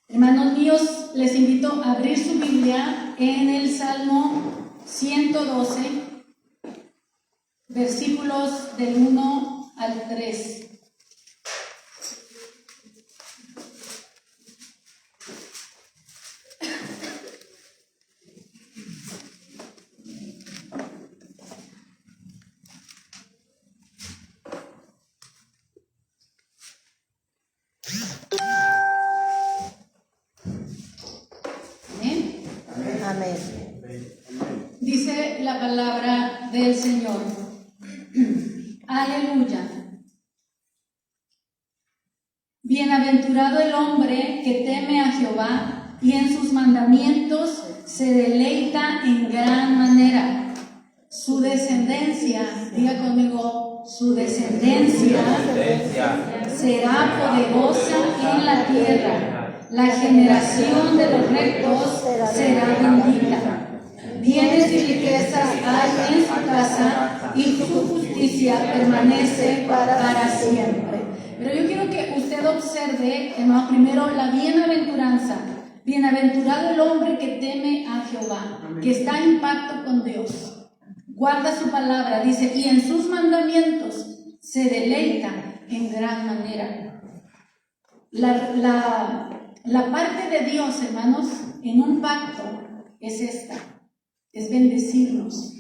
Hermanos míos, les invito a abrir su Biblia en el Salmo 112, versículos del 1 al 3. Amén. Dice la palabra del Señor. Aleluya. Bienaventurado el hombre que teme a Jehová y en sus mandamientos se deleita en gran manera. Su descendencia, diga conmigo, su descendencia será poderosa en la tierra. La generación de los rectos será bendita. Bienes y riquezas hay en su casa y su justicia permanece para siempre. Pero yo quiero que usted observe, hermano, primero la bienaventuranza. Bienaventurado el hombre que teme a Jehová, que está en pacto con Dios. Guarda su palabra, dice, y en sus mandamientos se deleita en gran manera. La parte de Dios, hermanos, en un pacto es esta, es bendecirnos.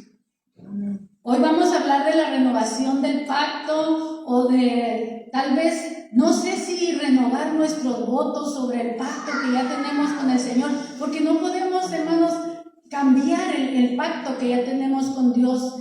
Hoy vamos a hablar de la renovación del pacto o de, tal vez, no sé si renovar nuestros votos sobre el pacto que ya tenemos con el Señor, porque no podemos, hermanos, cambiar el pacto que ya tenemos con Dios,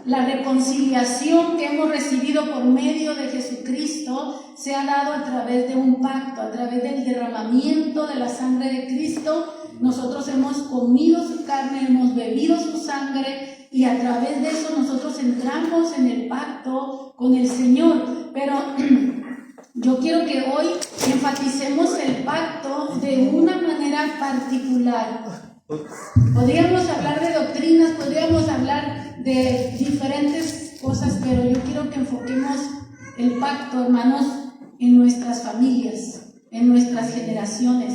la reconciliación que hemos recibido por medio de Jesucristo se ha dado a través de un pacto, a través del derramamiento de la sangre de Cristo. Nosotros hemos comido su carne, hemos bebido su sangre y a través de eso nosotros entramos en el pacto con el Señor. Pero yo quiero que hoy enfaticemos el pacto de una manera particular. Podríamos hablar de doctrinas, podríamos hablar de diferentes cosas, pero yo quiero que enfoquemos el pacto, hermanos, en nuestras familias, en nuestras generaciones,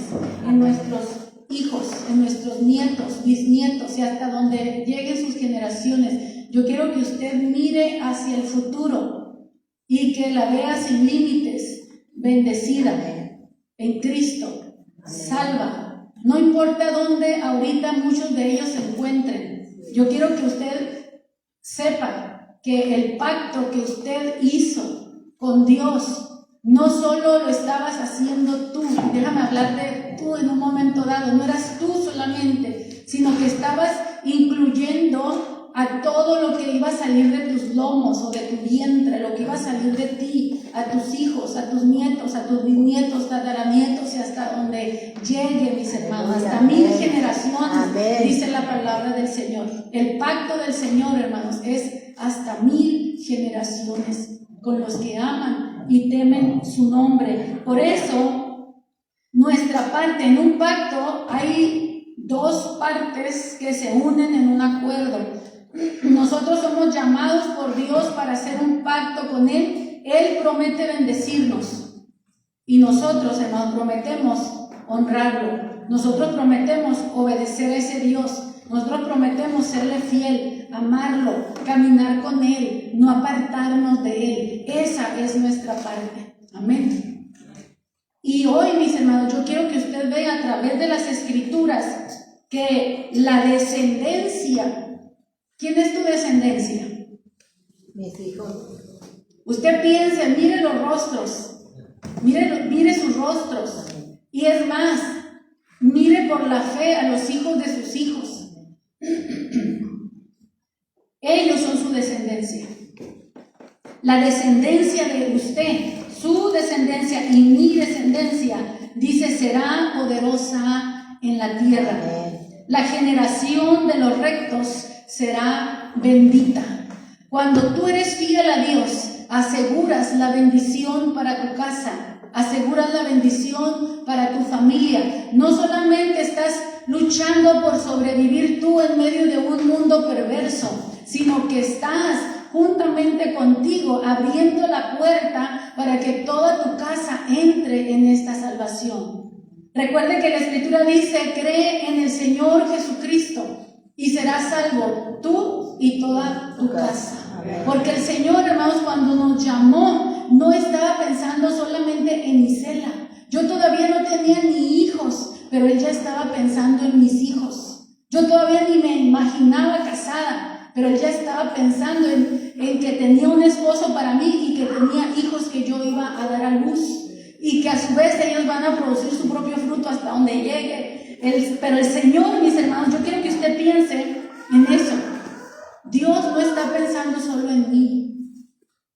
en nuestros hijos, en nuestros nietos, bisnietos y hasta donde lleguen sus generaciones. Yo quiero que usted mire hacia el futuro y que la vea sin límites, bendecida en Cristo, salva. No importa dónde ahorita muchos de ellos se encuentren. Yo quiero que usted sepa que el pacto que usted hizo con Dios, no solo lo estabas haciendo tú, déjame hablar de tú en un momento dado, no eras tú solamente, sino que estabas incluyendo a todo lo que iba a salir de tus lomos o de tu vientre, lo que iba a salir de ti, a tus hijos, a tus nietos, a tus bisnietos, tataranietos y hasta donde llegue, mis hermanos, hasta 1000 generaciones, dice la palabra del Señor. El pacto del Señor, hermanos, es hasta 1000 generaciones con los que aman y temen su nombre. Por eso, nuestra parte en un pacto hay dos partes que se unen en un acuerdo. Nosotros somos llamados por Dios para hacer un pacto con Él. Él promete bendecirnos y nosotros, hermanos, prometemos honrarlo. Nosotros prometemos obedecer a ese Dios. Nosotros prometemos serle fiel, amarlo, caminar con Él, no apartarnos de Él. Esa es nuestra parte. Amén. Y hoy, mis hermanos, yo quiero que usted vea a través de las Escrituras que la descendencia. ¿Quién es tu descendencia? Mis hijos. Usted piense, mire los rostros, mire sus rostros. Y es más, mire por la fe a los hijos de sus hijos. Ellos son su descendencia. La descendencia de usted, su descendencia y mi descendencia, dice, será poderosa en la tierra. La generación de los rectos será bendita. Cuando tú eres fiel a Dios, aseguras la bendición para tu casa, aseguras la bendición para tu familia. No solamente estás luchando por sobrevivir tú en medio de un mundo perverso, sino que estás juntamente contigo, abriendo la puerta para que toda tu casa entre en esta salvación. Recuerde que la Escritura dice: cree en el Señor Jesucristo y serás salvo tú y toda tu casa. Porque el Señor, hermanos, cuando nos llamó, no estaba pensando solamente en Isela. Yo todavía no tenía ni hijos, pero Él ya estaba pensando en mis hijos. Yo todavía ni me imaginaba casada, pero Él ya estaba pensando en que tenía un esposo para mí y que tenía hijos que yo iba a dar a luz. Y que a su vez ellos van a producir su propio fruto hasta donde llegue. Pero el Señor, mis hermanos, yo quiero que usted piense en eso. Dios no está pensando solo en mí,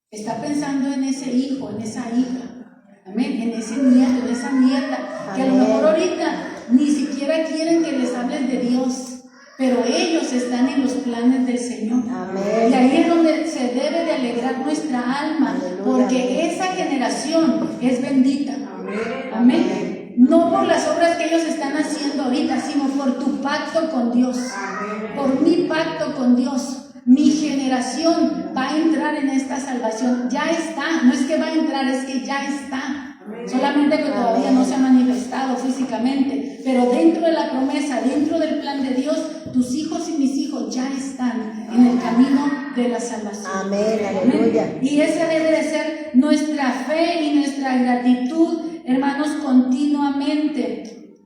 está pensando en ese hijo, en esa hija, amén, en ese nieto, en esa nieta, que a lo mejor ahorita ni siquiera quieren que les hables de Dios, pero ellos están en los planes del Señor. Amén. Y ahí es donde se debe de alegrar nuestra alma. Aleluya. Porque esa generación es bendita. Amén. Amén. No por las obras que ellos están haciendo ahorita, sino por tu pacto con Dios. Amén. Por mi pacto con Dios. Mi generación va a entrar en esta salvación. Ya está. No es que va a entrar, es que ya está. Solamente que todavía no se ha manifestado físicamente, pero dentro de la promesa, dentro del plan de Dios, tus hijos y mis hijos ya están en el camino de la salvación. Amén, aleluya. Y esa debe de ser nuestra fe y nuestra gratitud, hermanos, continuamente.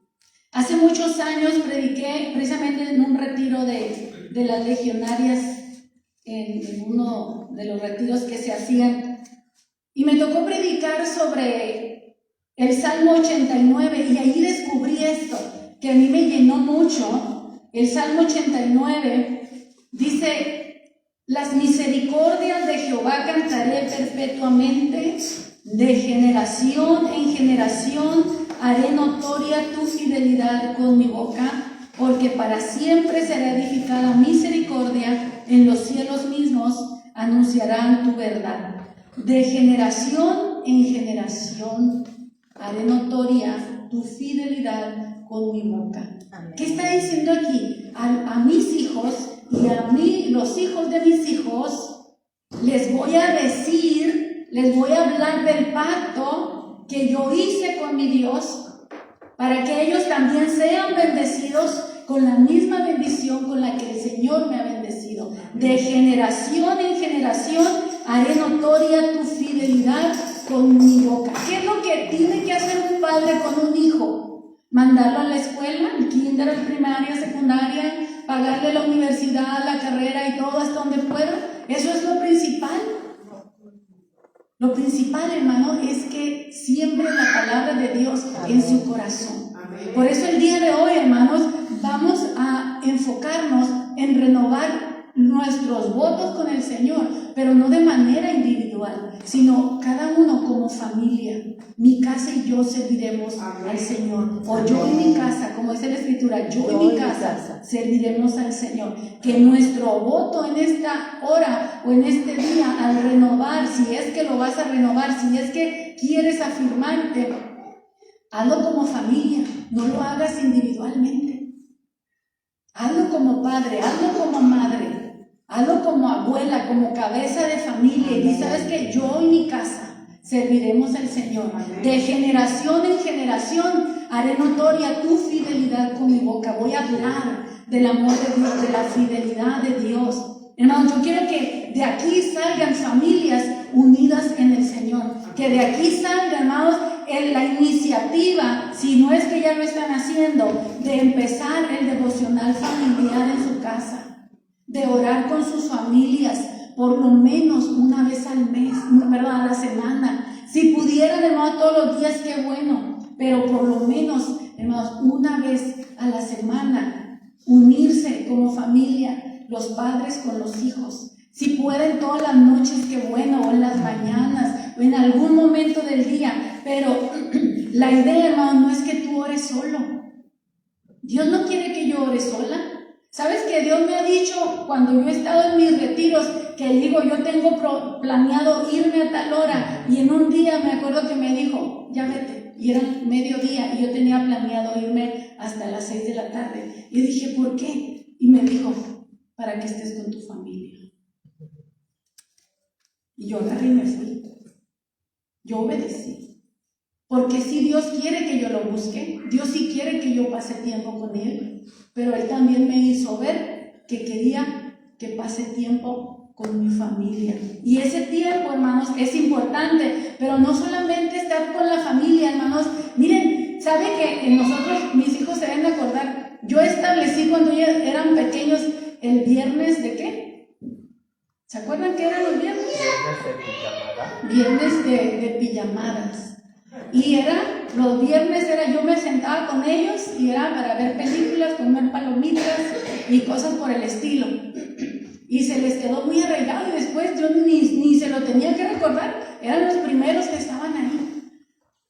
Hace muchos años prediqué precisamente en un retiro de las legionarias, en uno de los retiros que se hacían, y me tocó predicar sobre el Salmo 89, y ahí descubrí esto, que a mí me llenó mucho. El Salmo 89 dice: las misericordias de Jehová cantaré perpetuamente, de generación en generación haré notoria tu fidelidad con mi boca, porque para siempre será edificada misericordia, en los cielos mismos anunciarán tu verdad. De generación en generación haré notoria tu fidelidad con mi boca. Amén. ¿Qué está diciendo aquí? A mis hijos y a mí, los hijos de mis hijos, les voy a decir, les voy a hablar del pacto que yo hice con mi Dios, para que ellos también sean bendecidos con la misma bendición con la que el Señor me ha bendecido. De generación en generación haré notoria tu fidelidad con mi boca. ¿Qué es lo que tiene que hacer un padre con un hijo? Mandarlo a la escuela, el kinder, primaria, secundaria, pagarle la universidad, la carrera y todo hasta donde pueda. Eso es lo principal. Lo principal, hermano, es que siembre la palabra de Dios en su corazón. Por eso el día de hoy, hermanos, vamos a enfocarnos en renovar nuestros votos con el Señor, pero no de manera individual, sino cada uno como familia. Mi casa y yo serviremos al Señor, o yo y mi casa, como dice la Escritura, yo y mi casa serviremos al Señor. Que nuestro voto en esta hora o en este día, al renovar, si es que lo vas a renovar, si es que quieres afirmarte, hazlo como familia, no lo hagas individualmente. Hazlo como padre, hazlo como madre, hazlo como abuela, como cabeza de familia. Y sabes que yo y mi casa serviremos al Señor. De generación en generación haré notoria tu fidelidad con mi boca. Voy a hablar del amor de Dios, de la fidelidad de Dios. Hermanos, yo quiero que de aquí salgan familias unidas en el Señor. Que de aquí salga, hermanos, en la iniciativa, si no es que ya lo están haciendo, de empezar el devocional familiar en su casa, de orar con sus familias por lo menos una vez al mes, a la semana. Si pudieran, hermanos, todos los días, qué bueno, pero por lo menos, hermanos, una vez a la semana, unirse como familia, los padres con los hijos. Si pueden todas las noches, qué bueno, o en las mañanas, o en algún momento del día. Pero la idea, hermano, no es que tú ores solo. Dios no quiere que yo ore sola. ¿Sabes que Dios me ha dicho, cuando yo he estado en mis retiros, que digo, yo tengo planeado irme a tal hora, y en un día me acuerdo que me dijo, ya vete, y era mediodía, y yo tenía planeado irme hasta las 6 de la tarde. Y dije, ¿por qué? Y me dijo, para que estés con tu familia. Y yo agarré y me fui. Yo obedecí. Porque si Dios quiere que yo lo busque, Dios sí quiere que yo pase tiempo con Él, pero Él también me hizo ver que quería que pase tiempo con mi familia. Y ese tiempo, hermanos, es importante, pero no solamente estar con la familia, hermanos. Miren, ¿sabe que nosotros, mis hijos se deben de acordar? Yo establecí cuando ellos eran pequeños el viernes ¿de qué? ¿Se acuerdan qué eran los viernes? Viernes de pijamadas. Y los viernes yo me sentaba con ellos y era para ver películas, comer palomitas y cosas por el estilo. Y se les quedó muy arraigado y después yo ni se lo tenía que recordar, eran los primeros que estaban ahí.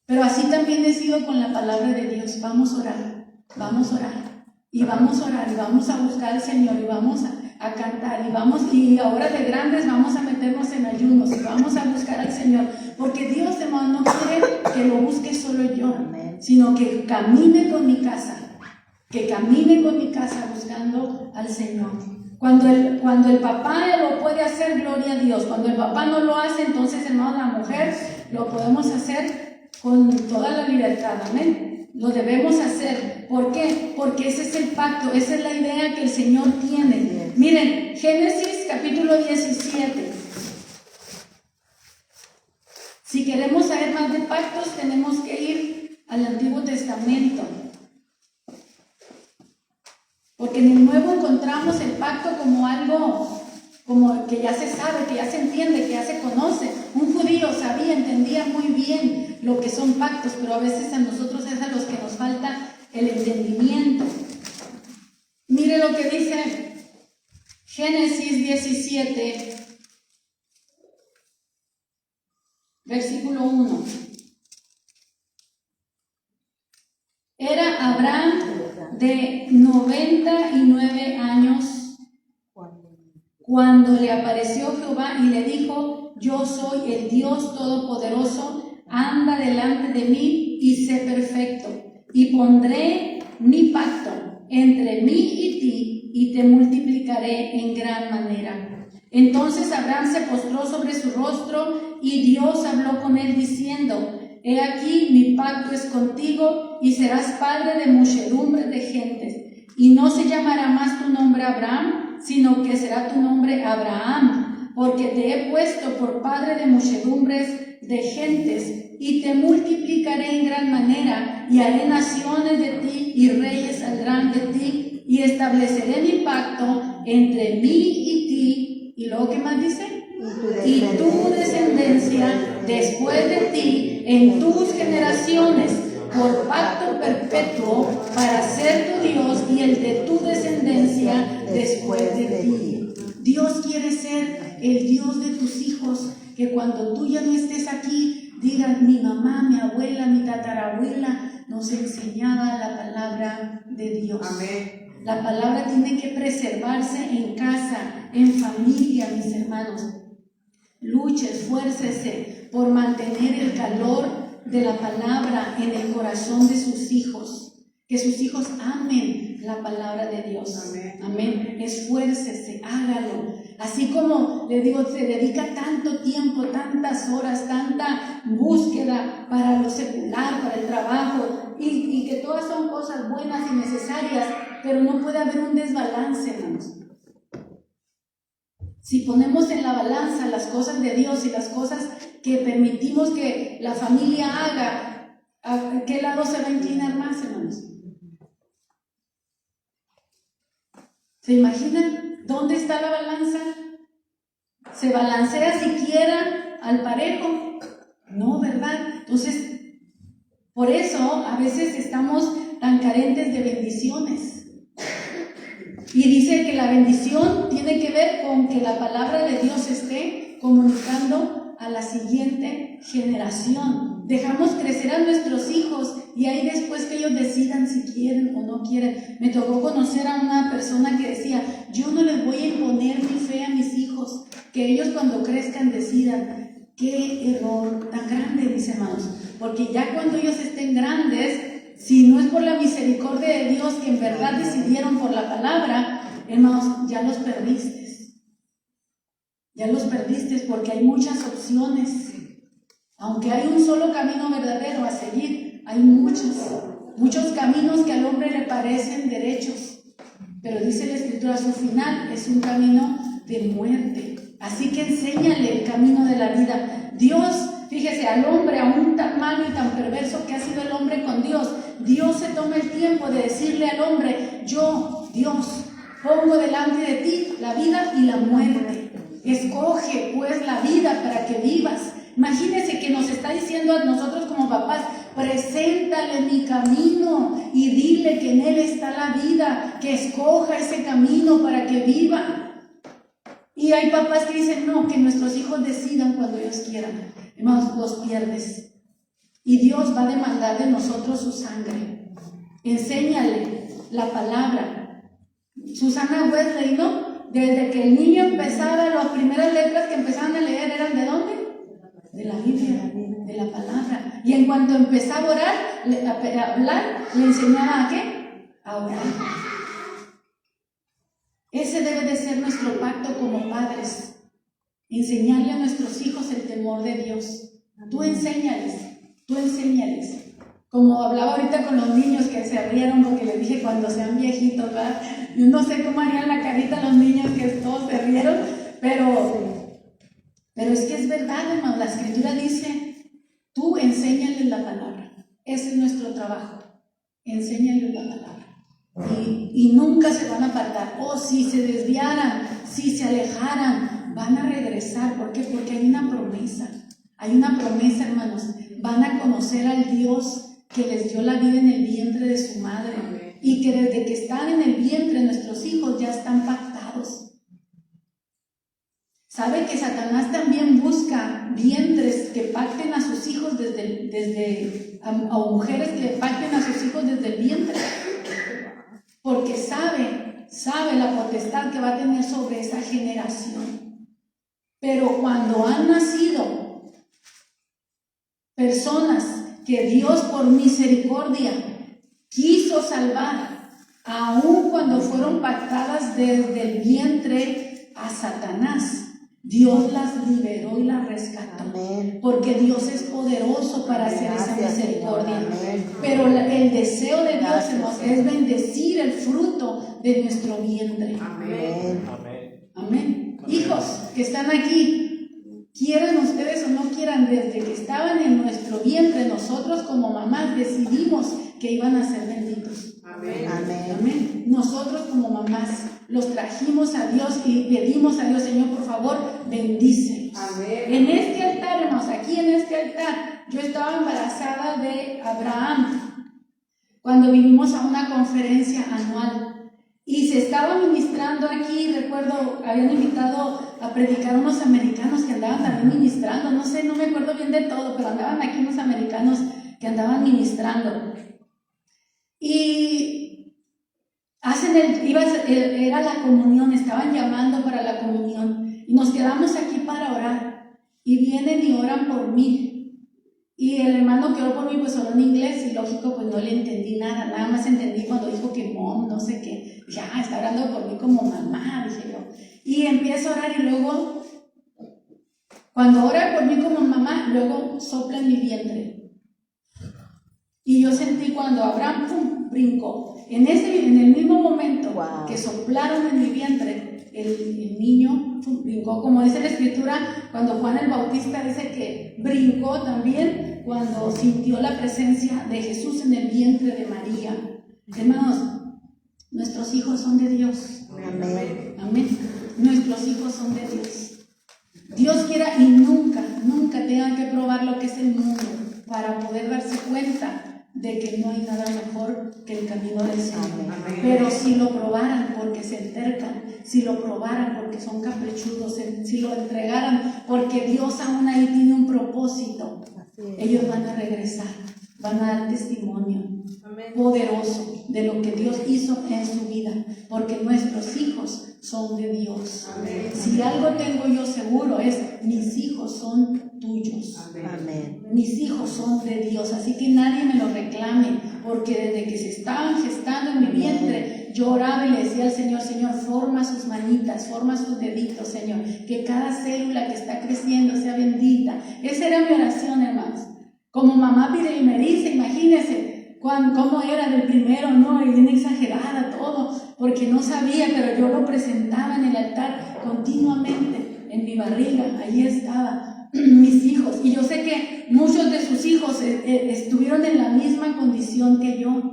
Pero así también he sido con la palabra de Dios. Vamos a orar, vamos a orar, y vamos a orar, y vamos a buscar al Señor, y vamos a cantar, y ahora de grandes vamos a meternos en ayunos, y vamos a buscar al Señor, porque Dios, hermano, no quiere que lo busque solo yo, sino que camine con mi casa buscando al Señor. Cuando el papá lo puede hacer, gloria a Dios. Cuando el papá no lo hace, entonces, hermano, la mujer lo podemos hacer con toda la libertad, amén. Lo debemos hacer. ¿Por qué? Porque ese es el pacto, esa es la idea que el Señor tiene. Miren, Génesis capítulo 17. Si queremos saber más de pactos, tenemos que ir al Antiguo Testamento. Porque en el Nuevo encontramos el pacto como algo como que ya se sabe, que ya se entiende, que ya se conoce. Un judío sabía, entendía muy bien lo que son pactos, pero a veces a nosotros es a los que nos falta el entendimiento. Mire lo que dice Génesis 17, versículo 1. Era Abraham de 99 años cuando le apareció Jehová y le dijo: yo soy el Dios Todopoderoso, anda delante de mí y sé perfecto, y pondré mi pacto entre mí y ti, y te multiplicaré en gran manera. Entonces Abraham se postró sobre su rostro, y Dios habló con él diciendo: he aquí, mi pacto es contigo, y serás padre de muchedumbre de gentes. Y no se llamará más tu nombre Abraham, sino que será tu nombre Abraham, porque te he puesto por padre de muchedumbres de gentes, y te multiplicaré en gran manera, y haré naciones de ti, y reyes saldrán de ti, y estableceré mi pacto entre mí y ti. ¿Y luego qué más dice? Y tu descendencia después de ti en tus generaciones, por pacto perpetuo, para ser tu Dios y el de tu descendencia después de ti. Dios quiere ser el Dios de tus hijos, que cuando tú ya no estés aquí, digan: mi mamá, mi abuela, mi tatarabuela nos enseñaba la palabra de Dios. Amén. La palabra tiene que preservarse en casa, en familia, mis hermanos. Luche, esfuércese por mantener el calor de la palabra en el corazón de sus hijos, que sus hijos amen la palabra de Dios. Amén. Amén. Esfuércese, hágalo. Así como le digo, se dedica tanto tiempo, tantas horas, tanta búsqueda para lo secular, para el trabajo, y que todas son cosas buenas y necesarias, pero no puede haber un desbalance, hermanos. Si ponemos en la balanza las cosas de Dios y las cosas que permitimos que la familia haga, ¿a qué lado se va a inclinar más, hermanos? ¿Se imaginan dónde está la balanza? ¿Se balancea siquiera al parejo? No, ¿verdad? Entonces, por eso a veces estamos tan carentes de bendiciones. Y dice que la bendición tiene que ver con que la palabra de Dios esté comunicando a la siguiente generación. Dejamos crecer a nuestros hijos y ahí después que ellos decidan si quieren o no quieren. Me tocó conocer a una persona que decía: yo no les voy a imponer mi fe a mis hijos, que ellos cuando crezcan decidan. Qué error tan grande, mis hermanos, porque ya cuando ellos estén grandes, si no es por la misericordia de Dios que en verdad decidieron por la palabra, hermanos, ya los perdiste. Ya los perdiste porque hay muchas opciones. Aunque hay un solo camino verdadero a seguir, hay muchos caminos que al hombre le parecen derechos. Pero dice la Escritura, su final es un camino de muerte. Así que enséñale el camino de la vida. Dios, fíjese, al hombre aún tan malo y tan perverso que ha sido el hombre con Dios, Dios se toma el tiempo de decirle al hombre: yo, Dios, pongo delante de ti la vida y la muerte. Escoge pues la vida para que vivas. Imagínense que nos está diciendo a nosotros como papás: preséntale mi camino y dile que en él está la vida, que escoja ese camino para que viva. Y hay papás que dicen: no, que nuestros hijos decidan cuando ellos quieran. Hermanos, los pierdes. Y Dios va a demandar de nosotros su sangre. Enséñale la palabra. Susana Wesley, ¿no? Desde que el niño empezaba, las primeras letras que empezaban a leer eran ¿de dónde? De la Biblia, de la palabra. Y en cuanto empezaba a orar, a hablar, le enseñaba ¿a qué? A orar. Ese debe de ser nuestro pacto como padres. Enseñarle a nuestros hijos el temor de Dios. Tú enséñales. Como hablaba ahorita con los niños que se rieron porque les dije cuando sean viejitos, ¿verdad? Yo no sé cómo harían la carita los niños que todos se rieron, pero es que es verdad, hermano. La Escritura dice: tú enséñales la palabra. Ese es nuestro trabajo. Enséñales la palabra. Y nunca se van a apartar. O si se desviaran, si se alejaran, van a regresar. ¿Por qué? Porque hay una promesa. Hay una promesa, hermanos. Van a conocer al Dios que les dio la vida en el vientre de su madre. Y que desde que están en el vientre nuestros hijos ya están pactados. ¿Sabe que Satanás también busca vientres que pacten a sus hijos a mujeres que pacten a sus hijos desde el vientre? Porque sabe la potestad que va a tener sobre esa generación. Pero cuando han nacido personas que Dios por misericordia quiso salvar, aun cuando fueron pactadas desde el vientre a Satanás, Dios las liberó y las rescató. Amén. Porque Dios es poderoso para hacer esa misericordia. Amén. Pero el deseo de Dios es bendecir el fruto de nuestro vientre. Amén. Amén. Amén. Hijos que están aquí, quieran ustedes o no quieran, desde que estaban en nuestro vientre, nosotros como mamás decidimos que iban a ser benditos. Amén. Amén. Amén. Nosotros como mamás los trajimos a Dios y pedimos a Dios: Señor, por favor, bendícelos. Amén. En este altar, hermanos, aquí en este altar, yo estaba embarazada de Abraham cuando vinimos a una conferencia anual y se estaba ministrando aquí. Recuerdo, habían invitado a predicar unos americanos que andaban también ministrando, no sé, no me acuerdo bien de todo, pero andaban aquí unos americanos que andaban ministrando. Y era la comunión, estaban llamando para la comunión y nos quedamos aquí para orar y vienen y oran por mí, y el hermano que oró por mí pues oró en inglés y lógico pues no le entendí nada más entendí cuando dijo que mom, no sé qué. Dije: está orando por mí como mamá, dije yo, y empiezo a orar y luego cuando ora por mí como mamá, luego sopla en mi vientre y yo sentí cuando Abraham brincó. En el mismo momento que soplaron en mi vientre, el niño brincó, como dice la Escritura, cuando Juan el Bautista dice que brincó también cuando sintió la presencia de Jesús en el vientre de María. Hermanos, nuestros hijos son de Dios. Amén. Amén. Nuestros hijos son de Dios. Dios quiera y nunca tengan que probar lo que es el mundo para poder darse cuenta de que no hay nada mejor que el camino del Señor. Amén. Pero si lo probaran porque se entercan, si lo probaran porque son caprichudos, si lo entregaran porque Dios aún ahí tiene un propósito, ellos van a regresar, van a dar testimonio poderoso de lo que Dios hizo en su vida, porque nuestros hijos son de Dios. Amén. Si algo tengo yo seguro es: mis hijos son tuyos. Amén. Mis hijos son de Dios, así que nadie me lo reclame, porque desde que se estaban gestando en mi vientre, yo oraba y le decía al Señor, Señor, forma sus manitas, forma sus deditos, Señor, que cada célula que está creciendo sea bendita. Esa era mi oración, hermanos. Como mamá primeriza, imagínense cómo era del primero, ¿no? Y bien exagerada todo, porque no sabía, pero yo lo presentaba en el altar continuamente, en mi barriga, ahí estaba mis hijos. Y yo sé que muchos de sus hijos estuvieron en la misma condición que yo.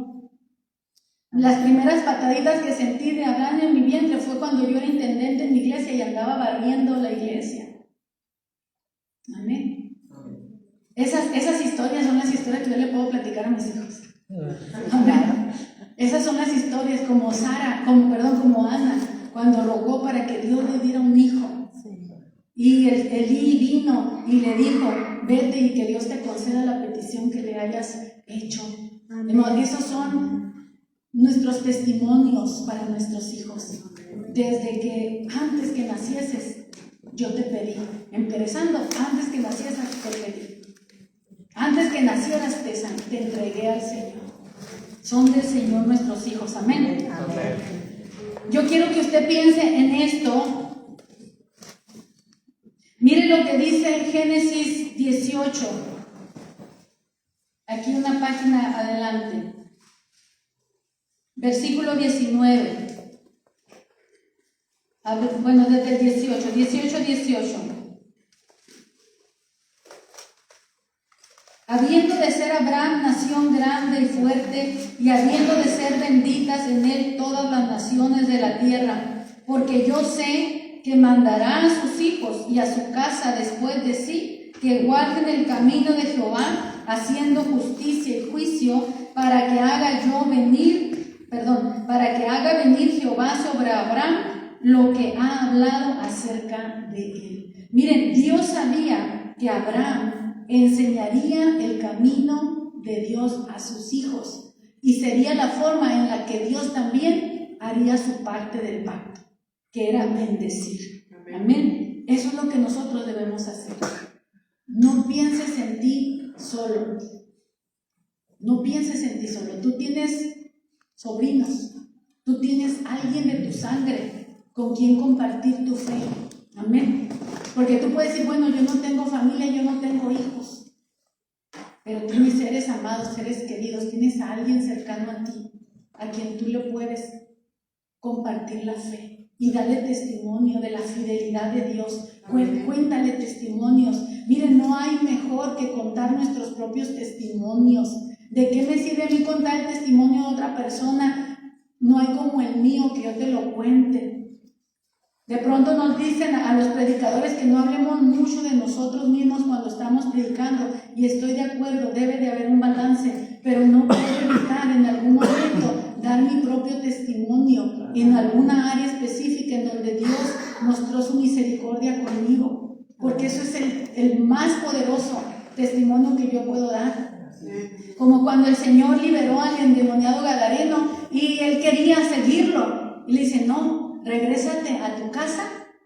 Las primeras pataditas que sentí de Abraham en mi vientre fue cuando yo era intendente en mi iglesia y andaba barriendo la iglesia. Amén. Esas historias son las historias que yo le puedo platicar a mis hijos. Amén. Esas son las historias como como Ana, cuando rogó para que Dios le diera un hijo. Y Elí vino y le dijo, vete y que Dios te conceda la petición que le hayas hecho. Esos son nuestros testimonios para nuestros hijos. Desde que antes que nacieses, yo te pedí. Empezando, antes que nacieras, te pedí. Antes que nacieras, te entregué al Señor. Son del Señor nuestros hijos. Amén. Amén. Yo quiero que usted piense en esto. Mire lo que dice en Génesis 18. Aquí una página adelante. Versículo 19. Bueno, desde el 18. Habiendo de ser Abraham nación grande y fuerte, y habiendo de ser benditas en él todas las naciones de la tierra, porque yo sé que mandará a sus hijos y a su casa después de sí, que guarden el camino de Jehová, haciendo justicia y juicio, para que haga venir Jehová sobre Abraham lo que ha hablado acerca de él. Miren, Dios sabía que Abraham enseñaría el camino de Dios a sus hijos y sería la forma en la que Dios también haría su parte del pacto, que era bendecir. Amén. Eso es lo que nosotros debemos hacer. No pienses en ti solo. No pienses en ti solo. Tú tienes sobrinos. Tú tienes alguien de tu sangre con quien compartir tu fe. Amén. Porque tú puedes decir, bueno, yo no tengo familia, yo no tengo hijos. Pero tienes seres amados, seres queridos, tienes a alguien cercano a ti, a quien tú le puedes compartir la fe y darle testimonio de la fidelidad de Dios. Cuéntale testimonios. Miren, no hay mejor que contar nuestros propios testimonios. ¿De qué me sirve a mí contar el testimonio de otra persona? No hay como el mío que yo te lo cuente. De pronto nos dicen a los predicadores que no hablemos mucho de nosotros mismos cuando estamos predicando, y estoy de acuerdo, debe de haber un balance, pero no puedo evitar en algún momento dar mi propio testimonio en alguna área específica en donde Dios mostró su misericordia conmigo, porque eso es el más poderoso testimonio que yo puedo dar. Como cuando el Señor liberó al endemoniado gadareno y él quería seguirlo y le dice, no, regrésate a tu casa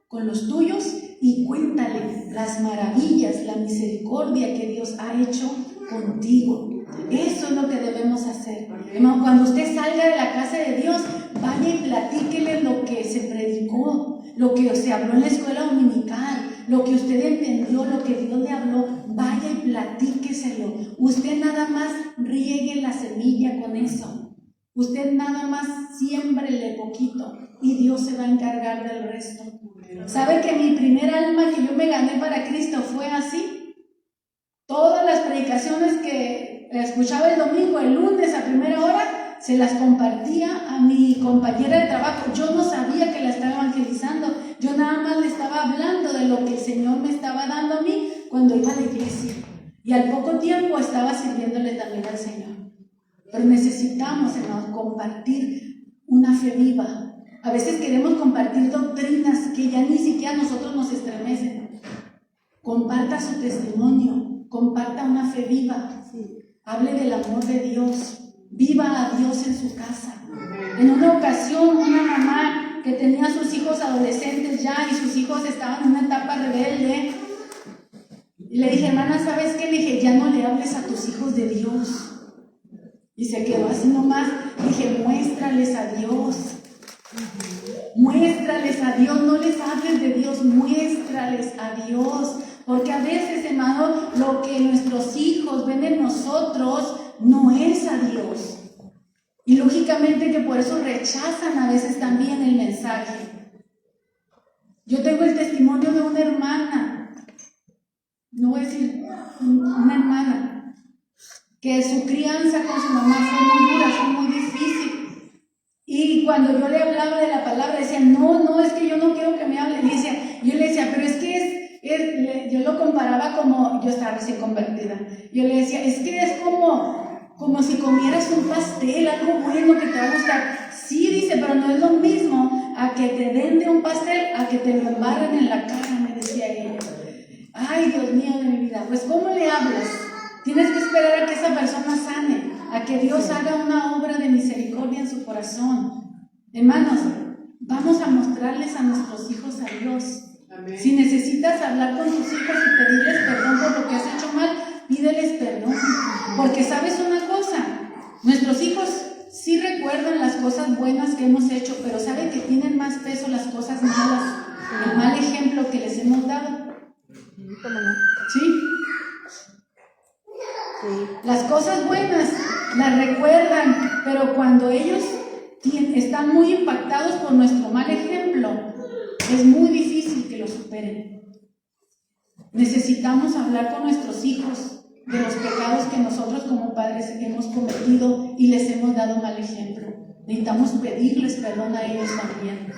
con los tuyos y cuéntale las maravillas, la misericordia que Dios ha hecho contigo. Eso es lo que debemos hacer. Cuando usted salga de la casa de Dios, vaya y platíquele lo que se predicó, lo que se habló en la escuela dominical, lo que usted entendió, lo que Dios le habló. Vaya y platíqueselo. Usted nada más riegue la semilla con eso. Usted nada más siémbrele poquito y Dios se va a encargar del resto. ¿Sabe que mi primer alma que yo me gané para Cristo fue así? Todas las predicaciones que escuchaba el domingo, el lunes a primera hora, se las compartía a mi compañera de trabajo. Yo no sabía que la estaba evangelizando. Yo nada más le estaba hablando de lo que el Señor me estaba dando a mí cuando iba a la iglesia. Y al poco tiempo estaba sirviéndole también al Señor. Pero necesitamos, hermanos, compartir una fe viva. A veces queremos compartir doctrinas que ya ni siquiera a nosotros nos estremecen. Comparta su testimonio, comparta una fe viva. Hable del amor de Dios. Viva a Dios en su casa. En una ocasión, una mamá que tenía a sus hijos adolescentes ya y sus hijos estaban en una etapa rebelde, le dije, hermana, ¿sabes qué? Le dije, ya no le hables a tus hijos de Dios. Y se quedó así nomás. Dije, muéstrales a Dios. Muéstrales a Dios, no les hables de Dios, muéstrales a Dios. Porque a veces, hermano, lo que nuestros hijos ven en nosotros no es a Dios. Y lógicamente que por eso rechazan a veces también el mensaje. Yo tengo el testimonio de una hermana, no voy a decir una hermana, que su crianza con su mamá fue muy dura, fue muy difícil. Y cuando yo le hablaba de la palabra, decía, no, es que yo no quiero que me hable. Yo le decía, pero es que yo lo comparaba como, yo estaba recién convertida. Yo le decía, es que es como si comieras un pastel, algo bueno que te va a gustar. Sí, dice, pero no es lo mismo a que te den de un pastel, a que te lo embarren en la cara, me decía ella. Ay, Dios mío de mi vida, pues ¿cómo le hablas? Tienes que esperar a que esa persona sane, a que Dios haga una obra de misericordia en su corazón. Hermanos, vamos a mostrarles a nuestros hijos a Dios. Amén. Si necesitas hablar con tus hijos y pedirles perdón por lo que has hecho mal, pídeles perdón. Porque sabes una cosa, nuestros hijos sí recuerdan las cosas buenas que hemos hecho, pero saben que tienen más peso las cosas malas, el mal ejemplo que les hemos dado. ¿Sí? Las cosas buenas las recuerdan, pero cuando ellos están muy impactados por nuestro mal ejemplo, es muy difícil que lo superen. Necesitamos hablar con nuestros hijos de los pecados que nosotros como padres hemos cometido y les hemos dado mal ejemplo. Necesitamos pedirles perdón a ellos también.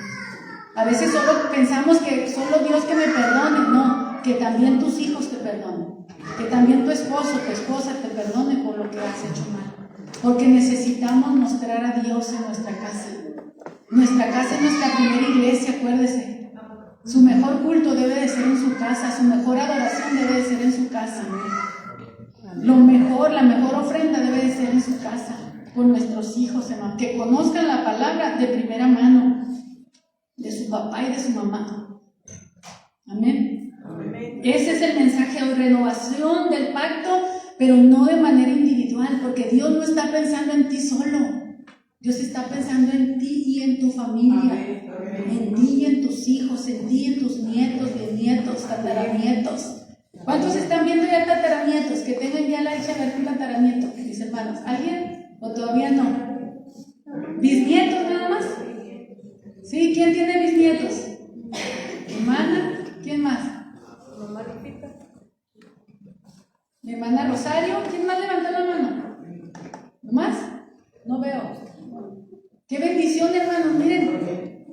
A veces solo pensamos que solo Dios que me perdone, no, que también tus hijos te perdonen, que también tu esposo, tu esposa te perdone por lo que has hecho mal. Porque necesitamos mostrar a Dios en nuestra casa. Nuestra casa es nuestra primera iglesia, acuérdese. Su mejor culto debe de ser en su casa, su mejor adoración debe de ser en su casa. La mejor ofrenda debe de ser en su casa, con nuestros hijos, hermano, que conozcan la palabra de primera mano, de su papá y de su mamá. Amén. Amén. Ese es el mensaje de renovación del pacto, pero no de manera individual, porque Dios no está pensando en ti solo. Dios está pensando en ti y en tu familia. Amén. En ti y en tus hijos, en ti y en tus nietos, bisnietos, tataranietos. ¿Cuántos están viendo ya tataranietos? Que tengan ya la dicha de ver un tataranieto, mis hermanos. ¿Alguien? ¿O todavía no? ¿Bisnietos nada más? ¿Sí? ¿Quién tiene bisnietos? ¿Hermana? ¿Quién más? Mamá Lupita. ¿Mi hermana Rosario? ¿Quién más levantó la mano? ¿No más? No veo. ¡Qué bendición, hermanos! Miren,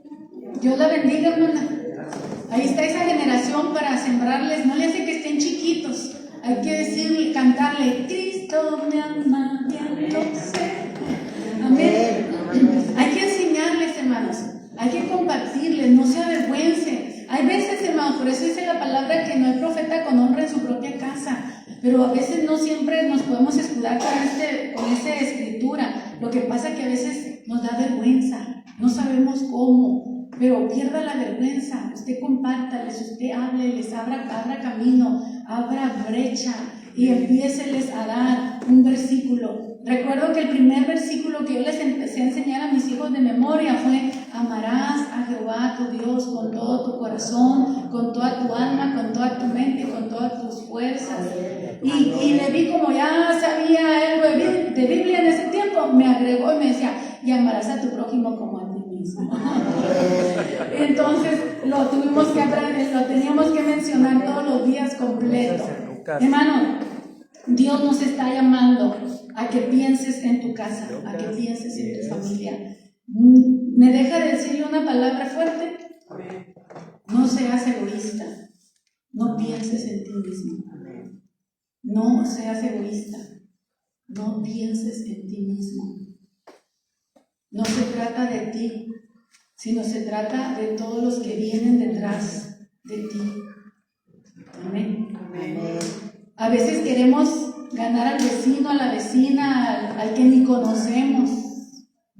Dios la bendiga, hermana. Ahí está esa generación para sembrarles. No le hace que estén chiquitos. Hay que decirle, cantarle, Cristo me ama, ya lo sé. Amén. Hay que enseñarles, hermanos. Hay que compartirles, no se avergüencen. Hay veces, hermanos, por eso dice la palabra que no hay profeta con honra en su propia casa. Pero a veces no siempre nos podemos escudar con esa escritura. Lo que pasa es que a veces nos da vergüenza, no sabemos cómo, pero pierda la vergüenza. Usted compártales, usted hable, les abra camino, abra brecha y empiéceles a dar un versículo. Recuerdo que el primer versículo que yo les empecé a enseñar a mis hijos de memoria fue: amarás a Jehová tu Dios con todo tu corazón, con toda tu alma, con toda tu mente, con todas tus fuerzas. Y le vi, como ya sabía algo de Biblia en ese tiempo, me agregó y me decía: y amarás a tu prójimo como a ti mismo. Entonces lo tuvimos que aprender, lo teníamos que mencionar todos los días completo. Hermano, Dios nos está llamando a que pienses en tu casa, a que pienses en tu familia. ¿Me deja decirle una palabra fuerte? No seas egoísta, no pienses en ti mismo. No seas egoísta, no pienses en ti mismo. No se trata de ti, sino se trata de todos los que vienen detrás de ti. Amén. Amén. A veces queremos ganar al vecino, a la vecina, al que ni conocemos,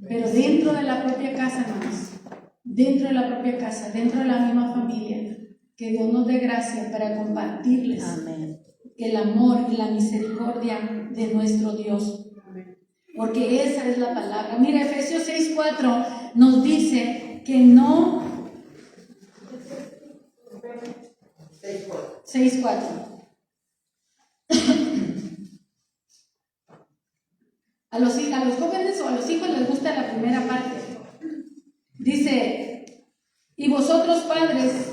pero dentro de la propia casa, hermanos, dentro de la propia casa, dentro de la misma familia, que Dios nos dé gracia para compartirles. Amén. El amor y la misericordia de nuestro Dios. porque esa es la palabra. Mira, Efesios 6:4 nos dice que no... 6:4. A los jóvenes o a los hijos les gusta la primera parte. Dice, y vosotros padres,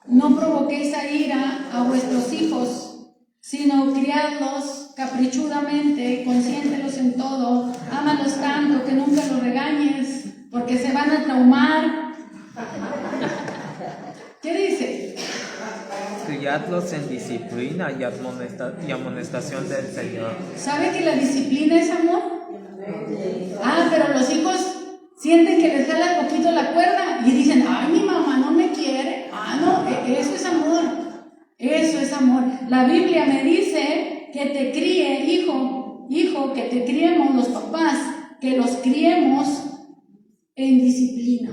no provoquéis a ira a vuestros hijos, sino criadlos caprichudamente, consiéntelos en todo, ámalos tanto que nunca los regañes, porque se van a traumar. ¿Qué dice? Criadlos en disciplina y amonestación del Señor. ¿Sabe que la disciplina es amor? Pero los hijos sienten que les jala poquito la cuerda y dicen, ay, mi mamá no me quiere. No, eso es amor. Eso es amor. La Biblia me dice que te críe, hijo, que te criemos los papás, que los criemos en disciplina.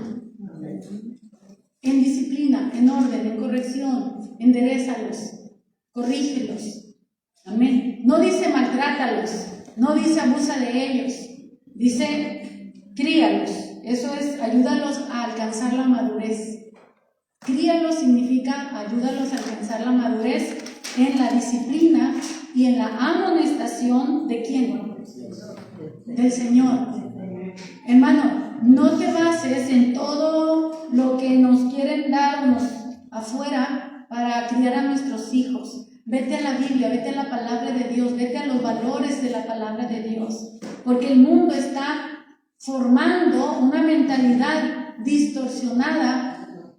En disciplina, en orden, en corrección, enderézalos, corrígelos. Amén. No dice maltrátalos, no dice abusa de ellos, dice críalos. Eso es, ayúdalos a alcanzar la madurez. Críalos significa ayúdalos a alcanzar la madurez en la disciplina y en la amonestación ¿de quién? Del Señor. Hermano, no te bases en todo lo que nos quieren darnos afuera para criar a nuestros hijos. Vete a la Biblia, vete a la palabra de Dios, vete a los valores de la palabra de Dios, porque el mundo está formando una mentalidad distorsionada,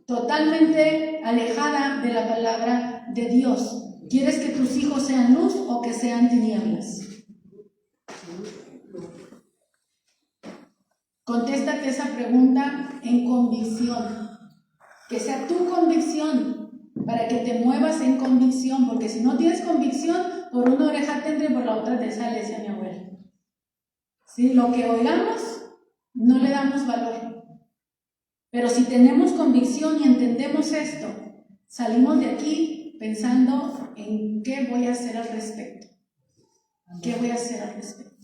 totalmente alejada de la palabra de Dios. ¿Quieres que tus hijos sean luz o que sean tinieblas? Contéstate esa pregunta en convicción, que sea tu convicción, para que te muevas en convicción, porque si no tienes convicción, por una oreja te entra y por la otra te sale, decía mi abuela. ¿Sí? Lo que oigamos, no le damos valor. Pero si tenemos convicción y entendemos esto, salimos de aquí pensando en qué voy a hacer al respecto. ¿Qué voy a hacer al respecto?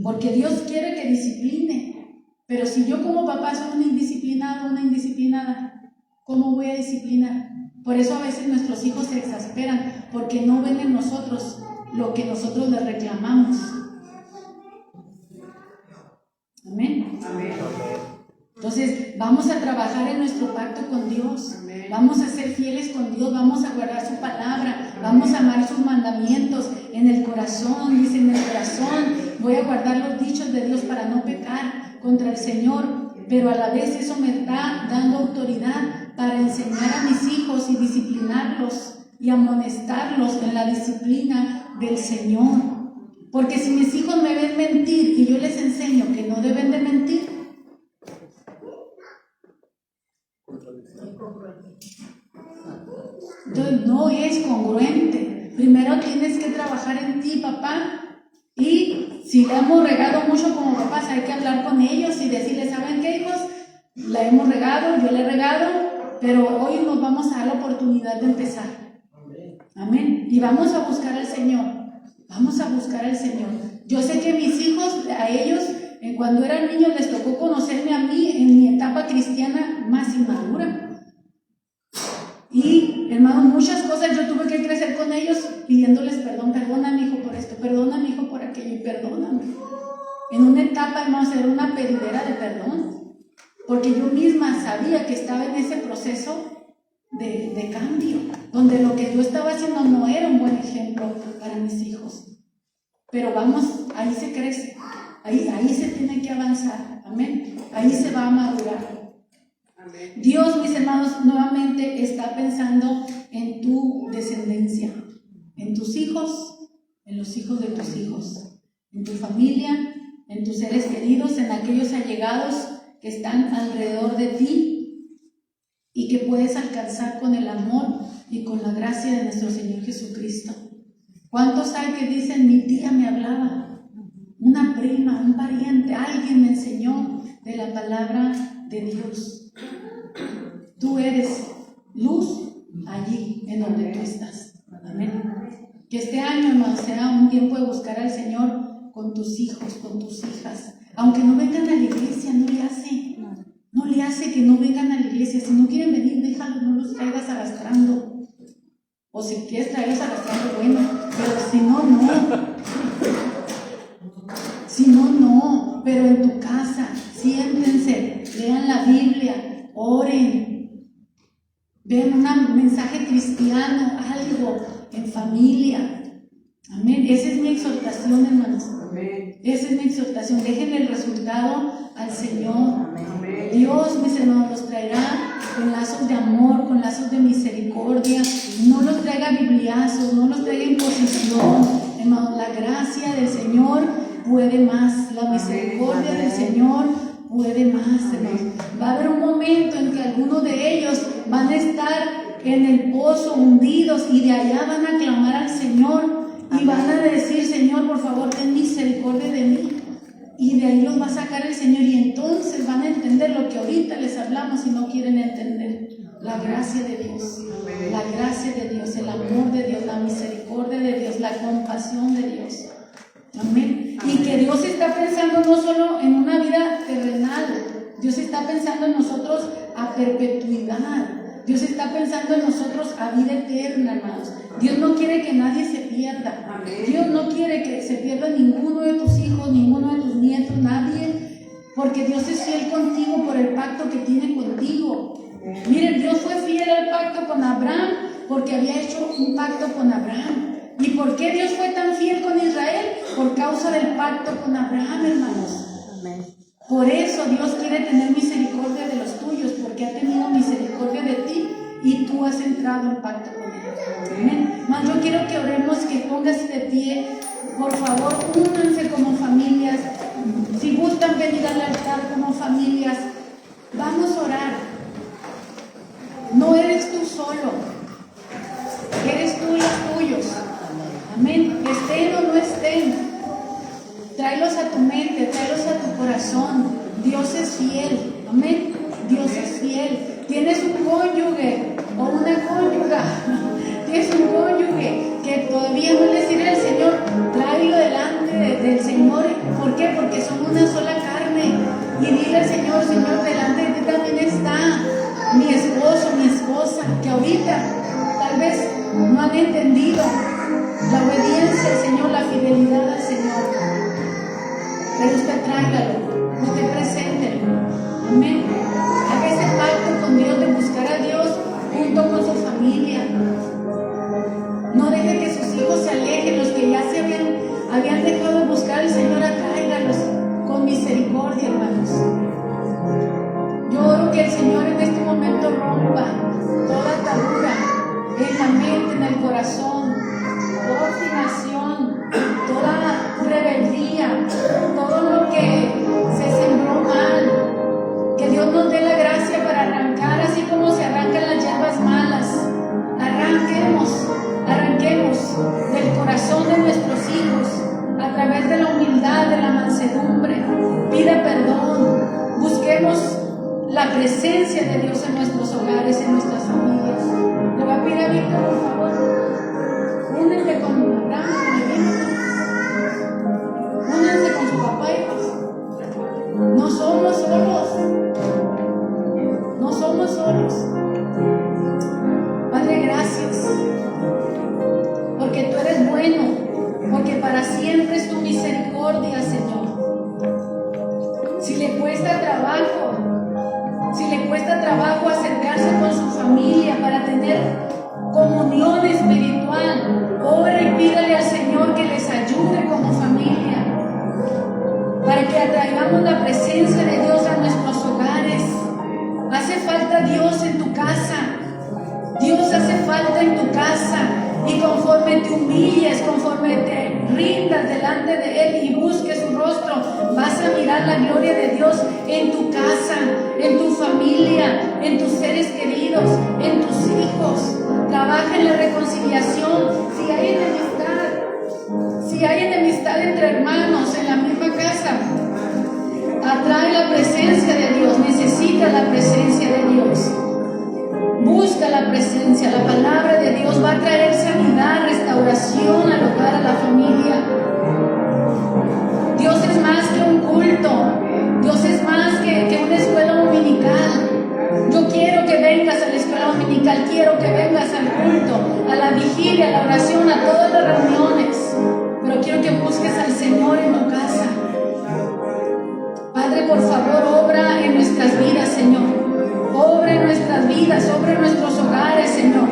Porque Dios quiere que discipline. Pero si yo como papá soy una indisciplinada, ¿cómo voy a disciplinar? Por eso a veces nuestros hijos se exasperan, porque no ven en nosotros lo que nosotros les reclamamos. Amén. Amén. Entonces, vamos a trabajar en nuestro pacto con Dios. Amén. Vamos a ser fieles con Dios, vamos a guardar su palabra, vamos a amar sus mandamientos en el corazón. Dice, en el corazón voy a guardar los dichos de Dios para no pecar contra el Señor, pero a la vez eso me está dando autoridad para enseñar a mis hijos y disciplinarlos y amonestarlos en la disciplina del Señor. Porque si mis hijos me ven mentir y yo les enseño que no deben de mentir, entonces no es congruente. Primero tienes que trabajar en ti, papá, y si la hemos regado mucho como papás, hay que hablar con ellos y decirles, ¿saben qué, hijos? La hemos regado, yo la he regado, pero hoy nos vamos a dar la oportunidad de empezar. Amén. Y vamos a buscar al Señor. Vamos a buscar al Señor. Yo sé que mis hijos, a ellos, cuando eran niños, les tocó conocerme a mí en mi etapa cristiana más inmadura. Y, hermano, muchas cosas yo tuve que crecer con ellos pidiéndoles perdón. Perdóname, hijo, por esto. Perdóname, hijo, por aquello. Y perdóname. En una etapa, hermanos, era una pedidera de perdón. Porque yo misma sabía que estaba en ese proceso de cambio, donde lo que yo estaba haciendo no era un buen ejemplo para mis hijos. Pero vamos, ahí se crece, ahí se tiene que avanzar, amén, ahí se va a madurar. Amén. Dios, mis hermanos, nuevamente está pensando en tu descendencia, en tus hijos, en los hijos de tus hijos, en tu familia, en tus seres queridos, en aquellos allegados que están alrededor de ti, y que puedes alcanzar con el amor y con la gracia de nuestro Señor Jesucristo. ¿Cuántos hay que dicen, mi tía me hablaba, una prima, un pariente, alguien me enseñó de la palabra de Dios? Tú eres luz allí en donde tú estás. Amén. Que este año, hermano, sea un tiempo de buscar al Señor con tus hijos, con tus hijas. Aunque no vengan a la iglesia, no le hace. No le hace que no vengan a la iglesia. Si no quieren venir, déjalos, no los traigas arrastrando. O si quieres traerlos arrastrando, bueno, pero si no, no. Si no, no. Pero en tu casa, siéntense, lean la Biblia, oren, vean un mensaje cristiano, algo, en familia. Amén. Esa es mi exhortación, hermanos. Esa es mi exhortación. Dejen el resultado al Señor. Dios, mis hermanos, los traerá con lazos de amor, con lazos de misericordia. No los traiga bibliazos, no los traiga imposición. Hermanos, la gracia del Señor puede más. La misericordia del Señor puede más, hermanos. Va a haber un momento en que algunos de ellos van a estar en el pozo hundidos y de allá van a clamar al Señor. Y van a decir, Señor, por favor, ten misericordia de mí. Y de ahí los va a sacar el Señor. Y entonces van a entender lo que ahorita les hablamos y no quieren entender. La gracia de Dios. La gracia de Dios, el amor de Dios, la misericordia de Dios, la compasión de Dios. Amén. Y que Dios está pensando no solo en una vida terrenal. Dios está pensando en nosotros a perpetuidad. Dios está pensando en nosotros a vida eterna, hermanos. Dios no quiere que nadie se pierda. Dios no quiere que se pierda ninguno de tus hijos, ninguno de tus nietos, nadie. Porque Dios es fiel contigo por el pacto que tiene contigo. Miren, Dios fue fiel al pacto con Abraham porque había hecho un pacto con Abraham. ¿Y por qué Dios fue tan fiel con Israel? Por causa del pacto con Abraham, hermanos. Por eso Dios quiere tener misericordia de los tuyos, porque ha tenido misericordia de ti y tú has entrado en pacto con Él. Amén. Mas yo quiero que oremos, que pongas de pie. Por favor, únanse como familias. Si gustan venir al altar como familias, vamos a orar. No eres tú solo, eres tú y los tuyos. Amén. Estén o no estén. Tráelos a tu mente, tráelos a tu corazón. Dios es fiel. Amén. Dios es fiel. Tienes un cónyuge o una cónyuga. Tienes un cónyuge que todavía no le sirve al Señor. Tráelo delante del Señor. ¿Por qué? Porque son una sola carne. Y dile al Señor, Señor, delante de ti también está mi esposo, mi esposa, que ahorita tal vez no han entendido la obediencia al Señor, la fidelidad al Señor. Pero usted tráigalo, usted preséntelo. Amén. Haga ese pacto con Dios de buscar a Dios junto con su familia. No deje que sus hijos se alejen, los que ya se habían dejado de buscar al Señor, tráigalos con misericordia, hermanos. Yo oro que el Señor en este momento rompa toda atadura en la mente, en el corazón, toda obstinación, toda rebeldía, todo lo que se sembró mal. Que Dios nos dé la gracia para arrancar, así como se arrancan las hierbas malas. Arranquemos del corazón de nuestros hijos a través de la humildad, de la mansedumbre. Pida perdón, busquemos la presencia de Dios en nuestros hogares, en nuestras familias. Le va a pedir a Víctor, por favor, únete con Abraham, únanse con su papá, hijos. No somos solos. No somos solos. Padre, gracias. Porque tú eres bueno. Porque para siempre es tu misericordia, Señor. Si le cuesta trabajo acercarse con su familia para tener comunión espiritual, ore y pídale al Señor que les ayude como familia, para que atraigamos la presencia de Dios a nuestros hogares. Hace falta Dios en tu casa. Dios hace falta en tu casa. Y conforme te humilles, conforme te rindas delante de Él y busques su rostro, vas a mirar la gloria de Dios en tu casa, en tu familia, en tus seres queridos, en tus hijos. Trabaja en la reconciliación. Si hay enemistad entre hermanos en la misma casa, atrae la presencia de Dios. Necesita la presencia de Dios. Busca la presencia. La palabra de Dios va a traer sanidad, restauración al hogar, a la familia. Padre, por favor, obra en nuestras vidas, Señor. Obra en nuestras vidas, obra en nuestros hogares, Señor.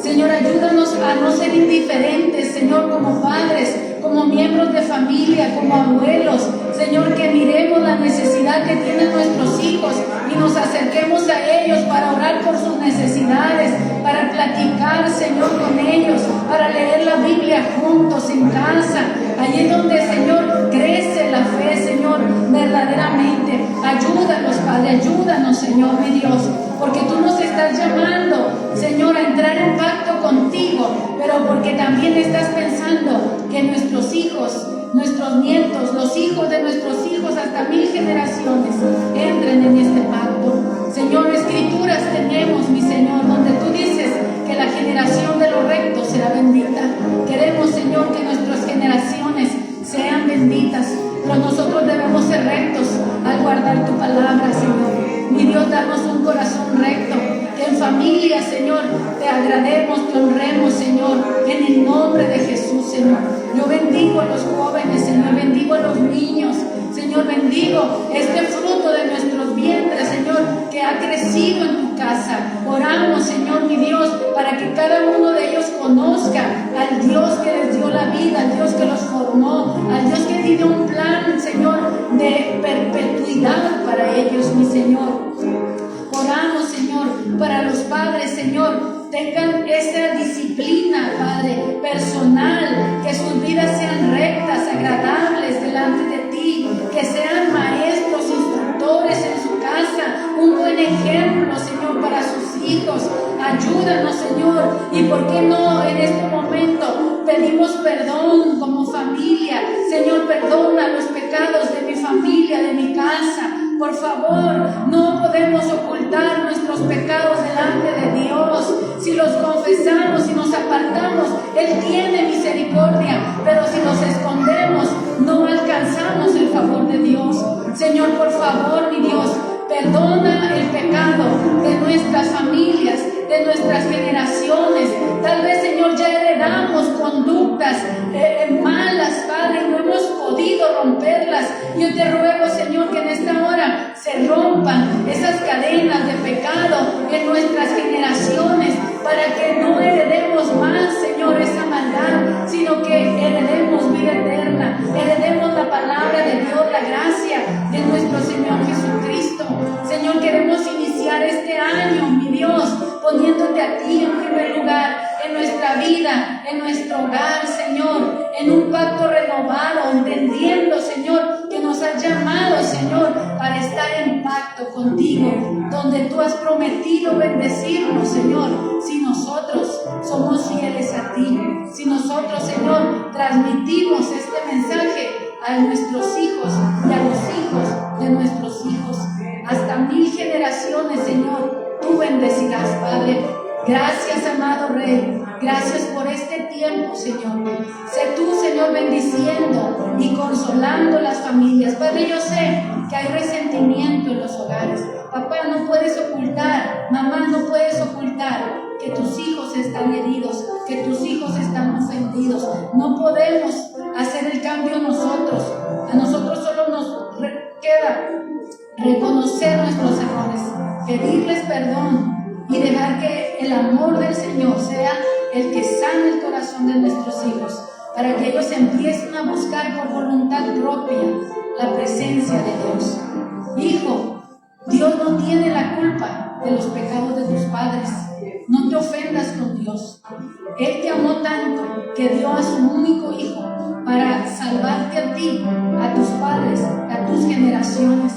Señor, ayúdanos a no ser indiferentes, Señor, como padres, como miembros de familia, como abuelos. Señor, que miremos la necesidad que tienen nuestros hijos y nos acerquemos a ellos para orar por sus necesidades, para platicar, Señor, con ellos, para leer la Biblia juntos en casa. Allí es donde, Señor, crece la fe, Señor, verdaderamente. Ayúdanos, Padre, ayúdanos, Señor, mi Dios, porque tú nos estás llamando, Señor, a entrar en pacto contigo, pero porque también estás pensando que nuestros hijos, nuestros nietos, los hijos de nuestros hijos, hasta 1000 generaciones, entren en este pacto. Señor, escrituras tenemos, mi Señor, donde tú dices que la generación de los rectos será bendita. Queremos, Señor, que nuestras generaciones sean benditas, pero nosotros debemos ser rectos al guardar tu palabra, Señor. Mi Dios, danos un corazón recto, que en familia, Señor, te agrademos, te honremos, Señor, en el nombre de Jesús, Señor. Yo bendigo a los jóvenes, Señor, bendigo a los niños, Señor, bendigo este fruto de nuestros vientres, Señor, que ha crecido en tu casa. Oramos, Señor, mi Dios, para que cada uno de ellos conozca al Dios que les dio la vida, al Dios que los formó, al Dios que tiene un plan, Señor, de perpetuidad para ellos, mi Señor. Oramos, Señor, para los padres, Señor, tengan esa disciplina, Padre, personal, que sus vidas sean rectas, agradables delante de ti, que sean maestros, instructores en su casa, un buen ejemplo, Señor, para sus hijos. Ayúdanos, Señor, y por qué no en este momento pedimos perdón como familia. Señor, perdona los pecados de mi familia, de mi casa. Por favor, no podemos ocultar nuestros pecados delante de Dios. Si los confesamos y nos apartamos, Él tiene misericordia, pero si los escondemos, no alcanzamos el favor de Dios. Señor, por favor, mi Dios, perdona el pecado de nuestras familias, de nuestras generaciones. Tal vez, Señor, ya heredamos conductas malas, Padre, y no hemos podido romperlas. Yo te ruego, Señor, que en esta hora se rompan esas cadenas de pecado en nuestras generaciones, para que no heredemos más, Señor, esa maldad, sino que heredemos vida eterna, heredemos la palabra de Dios, la gracia de nuestro Señor Jesucristo. Señor, queremos iniciar este año, mi Dios, poniéndote a ti en primer lugar, en nuestra vida, en nuestro hogar, Señor, en un pacto renovado, entendiendo, Señor, que nos has llamado, Señor, para estar en pacto contigo, donde tú has prometido bendecirnos, Señor, si nosotros somos fieles a ti, si nosotros, Señor, transmitimos este mensaje a nuestros hijos y a los hijos de nuestros hijos, hasta 1000 generaciones, Señor, tú bendecirás, Padre. Gracias, amado Rey. Gracias por este tiempo, Señor. Sé tú, Señor, bendiciendo y consolando las familias. Padre, yo sé que hay resentimiento en los hogares. Papá, no puedes ocultar, mamá, no puedes ocultar que tus hijos están heridos, que tus hijos están ofendidos. No podemos hacer el cambio nosotros. A nosotros solo nos queda reconocer nuestros errores, pedirles perdón y dejar que el amor del Señor sea el que sane el corazón de nuestros hijos, para que ellos empiecen a buscar por voluntad propia la presencia de Dios. Hijo, Dios no tiene la culpa de los pecados de tus padres. No te ofendas con Dios. Él te amó tanto que dio a su único hijo para salvarte a ti, a tus padres, a tus generaciones.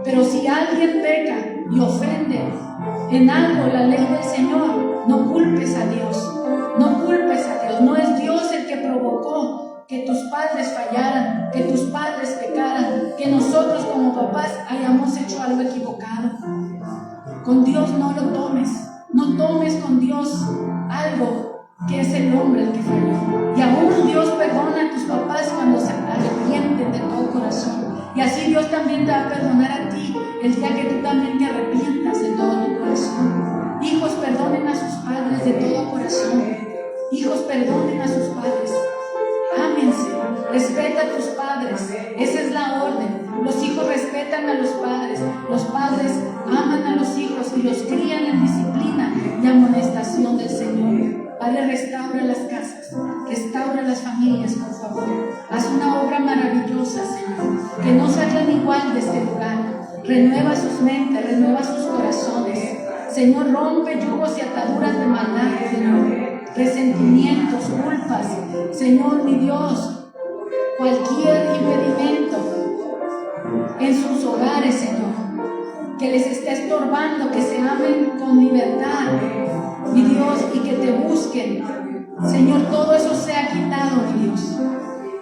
Pero si alguien peca y ofende en algo la ley del Señor, no culpes a Dios. No culpes a Dios. No es Dios el que provocó que tus padres fallaran, que tus padres pecaran, que nosotros como papás hayamos hecho algo equivocado. Con Dios no lo tomes. No tomes con Dios algo que es el hombre el que falló. Y aún Dios perdona a tus papás cuando se arrepienten de todo corazón. Y así Dios también te va a perdonar a ti el día que tú también te arrepientas de todo tu corazón. Hijos, perdonen a sus padres de todo corazón. Hijos, perdonen a sus padres. Ámense, respeta a tus padres. Esa es la orden. Los hijos respetan respetan a los padres aman a los hijos y los crían en disciplina y amonestación del Señor. Padre, restaura las casas, restaura las familias, por favor. Haz una obra maravillosa, Señor, que no salgan igual de este lugar. Renueva sus mentes, renueva sus corazones. Señor, rompe yugos y ataduras de maldad, Señor, resentimientos, culpas. Señor, mi Dios, cualquier impedimento en sus hogares, Señor, que les esté estorbando, que se amen con libertad, mi Dios, y que te busquen. Señor, todo eso sea quitado, mi Dios.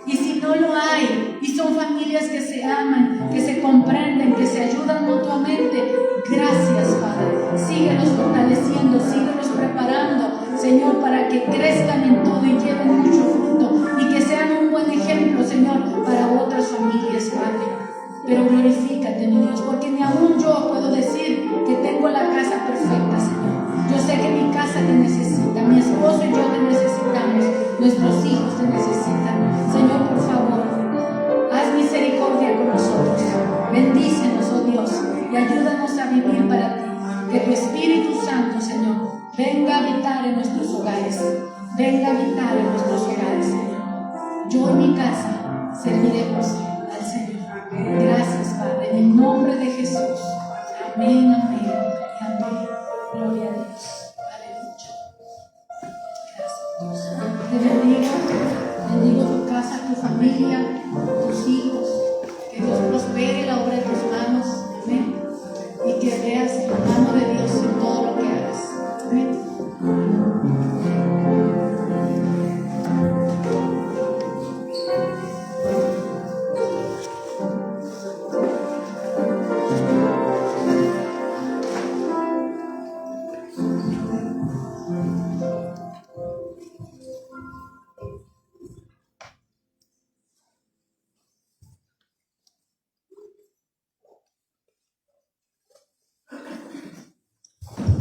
Y si no lo hay, y son familias que se aman, que se comprenden, que se ayudan mutuamente, gracias, Padre. Síguelos fortaleciendo, síguelos preparando, Señor, para que crezcan en todo y lleven mucho fruto y que sean un buen ejemplo, Señor, para otras familias, Padre. Pero glorifícate, mi Dios, porque ni aún yo puedo decir que tengo la casa perfecta, Señor. Yo sé que mi casa te necesita, mi esposo y yo te necesitamos, nuestros hijos te necesitan. Señor, por favor, haz misericordia con nosotros. Bendícenos, oh Dios, y ayúdanos a vivir para ti. Que tu Espíritu Santo, Señor, venga a habitar en nuestros hogares. Venga a habitar en nuestros hogares, Señor. Yo y mi casa serviremos al Señor. Gracias, Padre, en el nombre de Jesús. Amén, amén, amén. Gloria a Dios. Aleluya. Gracias, Dios. Te bendigo tu casa, tu familia, tus hijos. Que Dios prospere la obra de tus manos. Amén. Y que veas la mano de Dios en todo lo que hagas. Amén.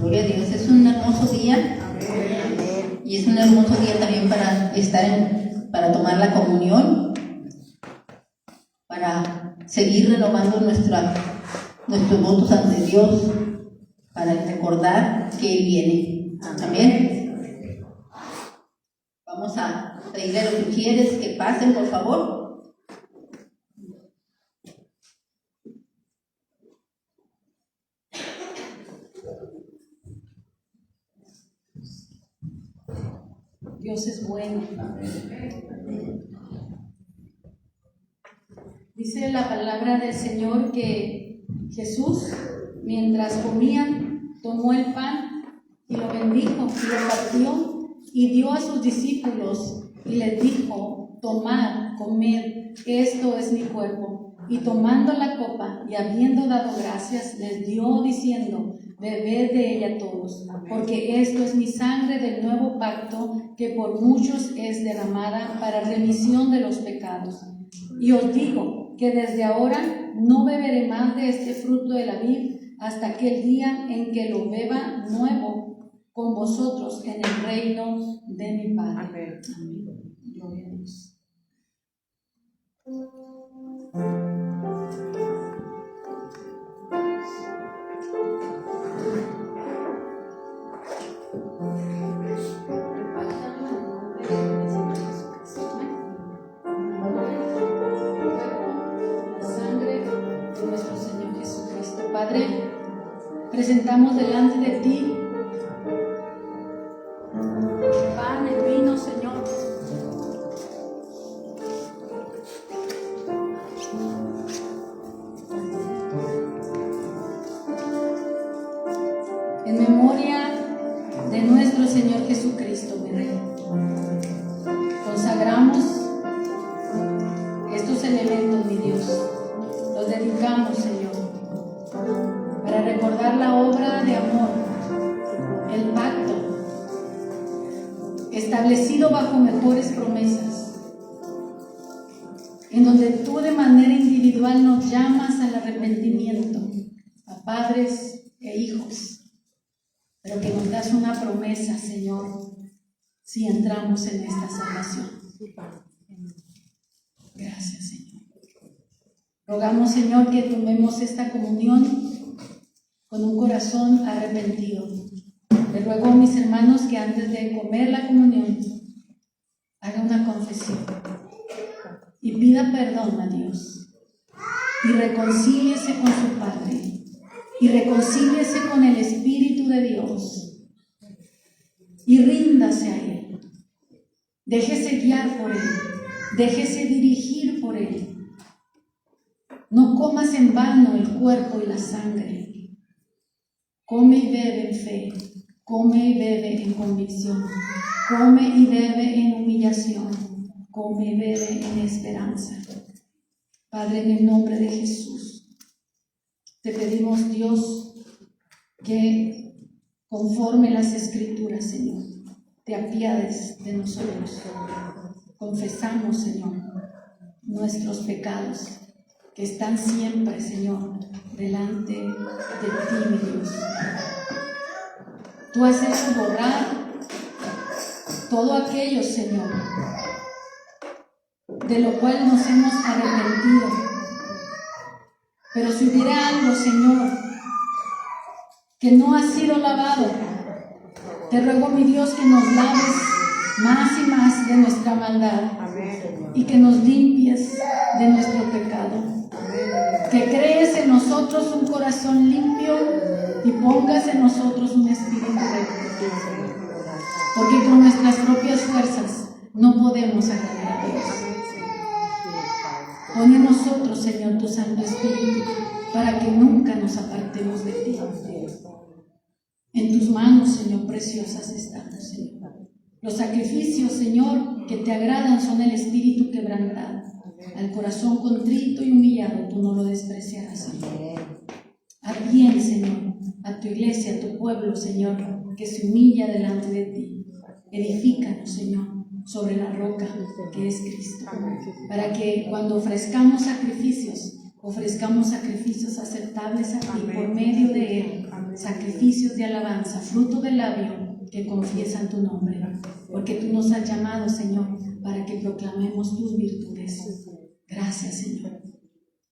Gloria a Dios, es un hermoso día y es un hermoso día también para para tomar la comunión, para seguir renovando nuestros votos ante Dios, para recordar que Él viene. Amén. Vamos a pedirle a los sugieres que pasen, por favor. Dios es bueno. Dice la palabra del Señor que Jesús, mientras comían, tomó el pan y lo bendijo y lo partió y dio a sus discípulos y les dijo: tomad, comed, esto es mi cuerpo. Y tomando la copa y habiendo dado gracias, les dio diciendo: bebed de ella todos, porque esto es mi sangre del nuevo pacto, que por muchos es derramada para remisión de los pecados. Y os digo que desde ahora no beberé más de este fruto de la vid hasta aquel día en que lo beba nuevo con vosotros en el reino de mi Padre. Amén. Gloria a Dios. Padre, presentamos delante de ti el pan, el vino, Señor. En memoria de nuestro Señor Jesucristo, mi Rey, consagramos estos elementos, mi Dios, los dedicamos, Señor, para recordar la obra de amor, el pacto establecido bajo mejores promesas, en donde tú de manera individual nos llamas al arrepentimiento, a padres e hijos, pero que nos das una promesa, Señor, si entramos en esta salvación. Gracias, Señor. Rogamos, Señor, que tomemos esta comunión con un corazón arrepentido. Le ruego a mis hermanos que antes de comer la comunión haga una confesión y pida perdón a Dios y reconcíliese con su Padre y reconcíliese con el Espíritu de Dios y ríndase a Él. Déjese guiar por Él, déjese dirigir por Él. No comas en vano el cuerpo y la sangre. Come y bebe en fe, come y bebe en convicción, come y bebe en humillación, come y bebe en esperanza. Padre, en el nombre de Jesús, te pedimos, Dios, que conforme las Escrituras, Señor, te apiades de nosotros. Confesamos, Señor, nuestros pecados, que están siempre, Señor, delante de ti, mi Dios. Tú has hecho borrar todo aquello, Señor, de lo cual nos hemos arrepentido. Pero si hubiera algo, Señor, que no ha sido lavado, te ruego, mi Dios, que nos laves más y más de nuestra maldad y que nos limpies de nuestro pecado. Que crees en nosotros un corazón limpio y pongas en nosotros un espíritu recto. Porque con nuestras propias fuerzas no podemos agradar a Dios. Pon en nosotros, Señor, tu Santo Espíritu, para que nunca nos apartemos de ti. En tus manos, Señor, preciosas estamos, Señor. Los sacrificios, Señor, que te agradan son el espíritu quebrantado. Al corazón contrito y humillado tú no lo despreciarás, Señor. Haz bien, Señor, a tu iglesia, a tu pueblo, Señor, que se humilla delante de ti. Edifícanos, Señor, sobre la roca que es Cristo, para que cuando ofrezcamos sacrificios aceptables a ti por medio de Él, sacrificios de alabanza, fruto del labio que confiesan tu nombre, porque tú nos has llamado, Señor, para que proclamemos tus virtudes. Gracias, Señor.